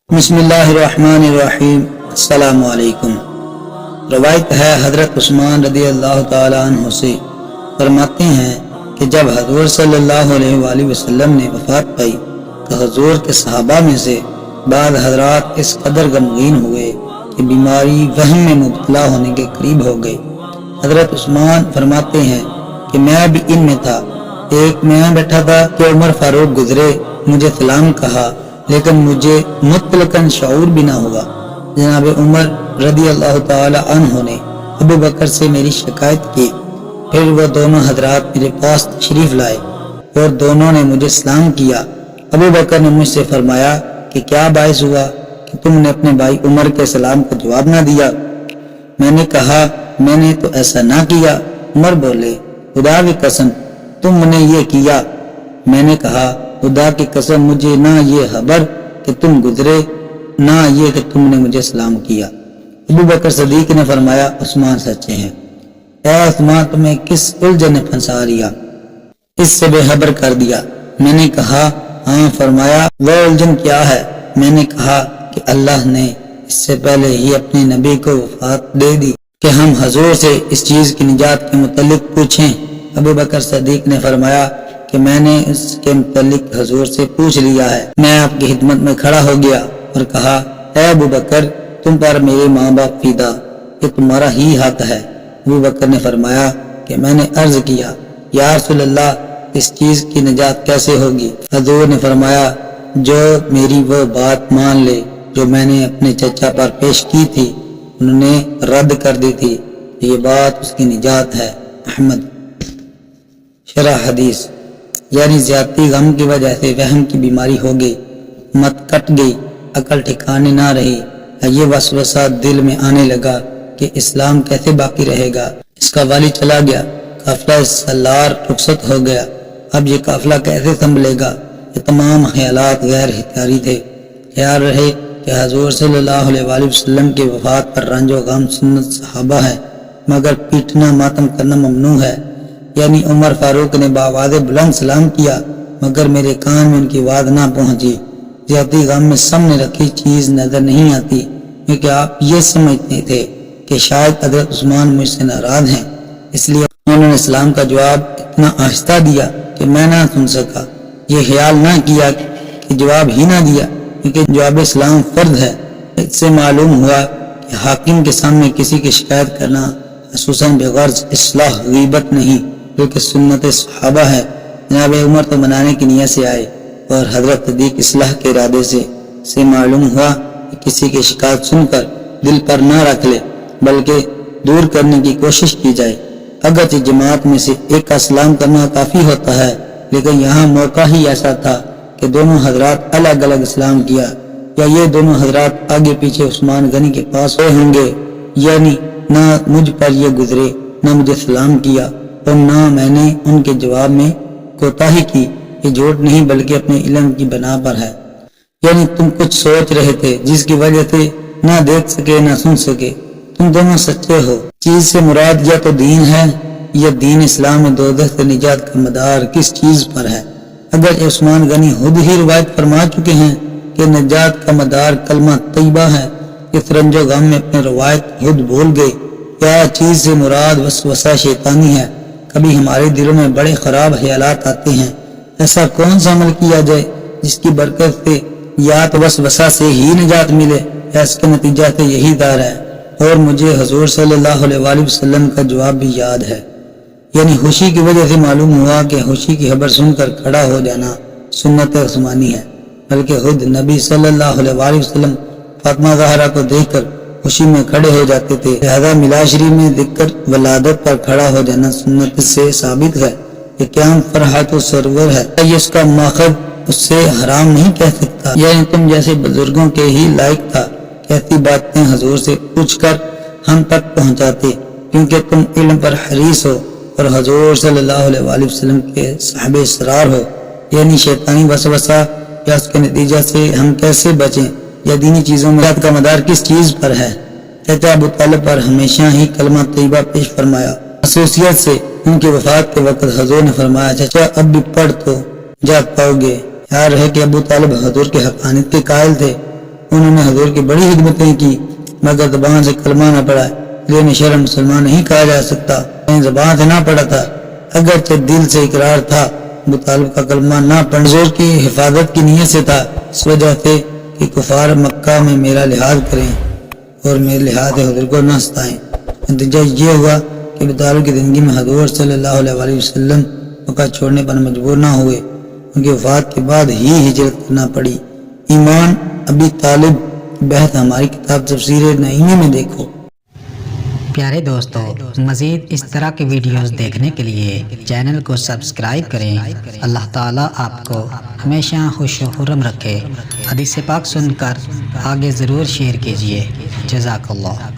بسم اللہ الرحمن الرحیم۔ السلام علیکم۔ روایت ہے حضرت عثمان رضی اللہ تعالی عنہ سے، فرماتے ہیں کہ جب حضور صلی اللہ علیہ وآلہ وسلم نے وفات پائی تو حضور کے صحابہ میں سے بعض حضرات اس قدر غمگین ہوئے کہ بیماری وہم میں مبتلا ہونے کے قریب ہو گئے۔ حضرت عثمان فرماتے ہیں کہ میں بھی ان میں تھا۔ ایک میں بیٹھا تھا کہ عمر فاروق گزرے، مجھے سلام کہا لیکن مجھے مطلقاً شعور بھی نہ ہوا۔ جناب عمر رضی اللہ تعالی عنہ نے ابو بکر سے میری شکایت کی، پھر وہ دونوں حضرات میرے پاس تشریف لائے اور دونوں نے مجھے سلام کیا۔ ابو بکر نے مجھ سے فرمایا کہ کیا باعث ہوا کہ تم نے اپنے بھائی عمر کے سلام کو جواب نہ دیا؟ میں نے کہا میں نے تو ایسا نہ کیا۔ عمر بولے خدا کی قسم تم نے یہ کیا۔ میں نے کہا خدا کی قسم مجھے نہ یہ خبر کہ تم گزرے نہ یہ کہ تم نے مجھے سلام کیا۔ ابو بکر صدیق نے فرمایا عثمان سچے ہیں۔ اے عثمان تمہیں کس الجھن نے پھنسا لیا، اس سے بے خبر کر دیا؟ میں نے کہا ہاں۔ فرمایا وہ الجھن کیا ہے؟ میں نے کہا کہ اللہ نے اس سے پہلے ہی اپنے نبی کو وفات دے دی کہ ہم حضور سے اس چیز کی نجات کے متعلق پوچھیں۔ ابو بکر صدیق نے فرمایا کہ میں نے اس کے متعلق حضور سے پوچھ لیا ہے۔ میں آپ کی خدمت میں کھڑا ہو گیا اور کہا اے ابو بکر تم پر میرے ماں باپ فدا، یہ تمہارا ہی حق ہے۔ ابو بکر نے فرمایا کہ میں نے عرض کیا یا رسول اللہ اس چیز کی نجات کیسے ہوگی؟ حضور نے فرمایا جو میری وہ بات مان لے جو میں نے اپنے چچا پر پیش کی تھی، انہوں نے رد کر دی تھی، یہ بات اس کی نجات ہے۔ احمد۔ شرح حدیث یعنی زیادتی غم کی وجہ سے وہم کی بیماری ہو گئی، مت کٹ گئی، عقل ٹھکانے نہ رہی، یہ وسوسہ دل میں آنے لگا کہ اسلام کیسے باقی رہے گا۔ اس کا والی چلا گیا، قافلہ سالار رخصت ہو گیا، اب یہ قافلہ کیسے سنبھلے گا؟ یہ تمام خیالات غیر اختیاری تھے۔ خیال رہے کہ حضور صلی اللہ علیہ وآلہ وسلم کی وفات پر رنج و غم سنت صحابہ ہے، مگر پیٹنا ماتم کرنا ممنوع ہے۔ یعنی عمر فاروق نے باواز بلند سلام کیا مگر میرے کان میں ان کی آواز نہ پہنچی۔ زیادتی غم میں سامنے رکھی چیز نظر نہیں آتی، کیونکہ آپ یہ سمجھتے تھے کہ شاید حضرت عثمان مجھ سے ناراض ہیں، اس لیے انہوں نے سلام کا جواب اتنا آہستہ دیا کہ میں نہ سن سکا۔ یہ خیال نہ کیا کہ جواب ہی نہ دیا، کیونکہ جواب سلام فرض ہے۔ اس سے معلوم ہوا کہ حاکم کے سامنے کسی کی شکایت کرنا خصوصاً بغرض اصلاح غیبت نہیں بلکہ سنت صحابہ ہے۔ جناب عمر تو منانے کی نیت سے آئے اور حضرت صدیق اصلاح کے ارادے سے معلوم ہوا کہ کسی کی شکایت سن کر دل پر نہ رکھ لے بلکہ دور کرنے کی کوشش کی جائے۔ اگرچہ جماعت میں سے ایک کا سلام کرنا کافی ہوتا ہے، لیکن یہاں موقع ہی ایسا تھا کہ دونوں حضرات الگ الگ سلام کیا، یا یہ دونوں حضرات آگے پیچھے عثمان غنی کے پاس ہوئے ہوں گے، یعنی نہ مجھ پر یہ گزرے نہ مجھے سلام کیا اور نہ میں نے ان کے جواب میں کوتاہی کی۔ یہ جھوٹ نہیں بلکہ اپنے علم کی بنا پر ہے۔ یعنی تم کچھ سوچ رہے تھے جس کی وجہ سے نہ دیکھ سکے نہ سن سکے۔ تم دونوں سچے ہو۔ چیز سے مراد یا تو دین ہے یا دین اسلام میں دوزخ سے نجات کا مدار کس چیز پر ہے؟ اگر عثمان غنی خود ہی روایت فرما چکے ہیں کہ نجات کا مدار کلمہ طیبہ ہے، اس رنج و غم میں اپنے روایت خود بھول گئے، یا چیز سے مراد وسوسہ شیطانی ہے؟ کبھی ہمارے دلوں میں بڑے خراب خیالات آتے ہیں، ایسا کون سا عمل کیا جائے جس کی برکت سے یا تو وسوسہ سے ہی نجات ملے یا اس کے نتیجہ سے یہی دار ہے۔ اور مجھے حضور صلی اللہ علیہ وآلہ وسلم کا جواب بھی یاد ہے، یعنی خوشی کی وجہ سے معلوم ہوا کہ خوشی کی خبر سن کر کھڑا ہو جانا سنت عثمانی ہے، بلکہ خود نبی صلی اللہ علیہ وآلہ وسلم فاطمہ زہرا کو دیکھ کر خوشی میں کھڑے ہو جاتے تھے۔ لہذا ملا شریف میں ذکر ولادت پر کھڑا ہو جانا سنت سے ثابت ہے۔ یہ قیام فرحت و سرور ہے، یہ اس کا ماخذ اس سے حرام نہیں کہہ سکتا۔ یعنی تم جیسے بزرگوں کے ہی لائق تھا کہ ایسی باتیں حضور سے پوچھ کر ہم تک پہنچاتے، کیونکہ تم علم پر حریص ہو اور حضور صلی اللہ علیہ وآلہ وسلم کے صاحب اسرار ہو۔ یعنی شیطانی وسوسہ یا اس کے نتیجہ سے ہم کیسے بچیں، یا دینی چیزوں میں کا مدار کس چیز پر ہے؟ چچا ابو طالب پر ہمیشہ ہی کلمہ طیبہ پیش فرمایا۔ خصوصیت سے ان کی وفات کے وقت حضور نے فرمایا چچا اب بھی پڑھ تو جاگ پاؤ گے۔ یاد رہے کہ ابو طالب حضور کے حقانیت کے قائل تھے انہوں نے حضور کی بڑی خدمتیں کی، مگر زبان سے کلمہ نہ پڑھا، لیکن شرم مسلمان نہیں کہا جا سکتا، زبان سے نہ پڑھا تھا، اگرچہ دل سے اقرار تھا۔ ابو طالب کا کلمہ نہ پڑھنا حضور کی حفاظت کی نیت سے تھا، اس وجہ سے کہ کفار مکہ میں میرا لحاظ کریں اور میرے لحاظ حضور کو نہ ستائیں۔ نتیجہ یہ ہوا کہ ابو طالب کی زندگی میں حضور صلی اللہ علیہ وسلم مکہ چھوڑنے پر مجبور نہ ہوئے، ان کی وفات کے بعد ہی ہجرت کرنا پڑی۔ ایمان ابی طالب بحث ہماری کتاب تفسیر نعیمی میں دیکھو۔ پیارے دوستو، مزید اس طرح کے ویڈیوز دیکھنے کے لیے چینل کو سبسکرائب کریں۔ اللہ تعالیٰ آپ کو ہمیشہ خوش و خرم رکھے۔ حدیث پاک سن کر آگے ضرور شیئر کیجیے۔ جزاک اللہ۔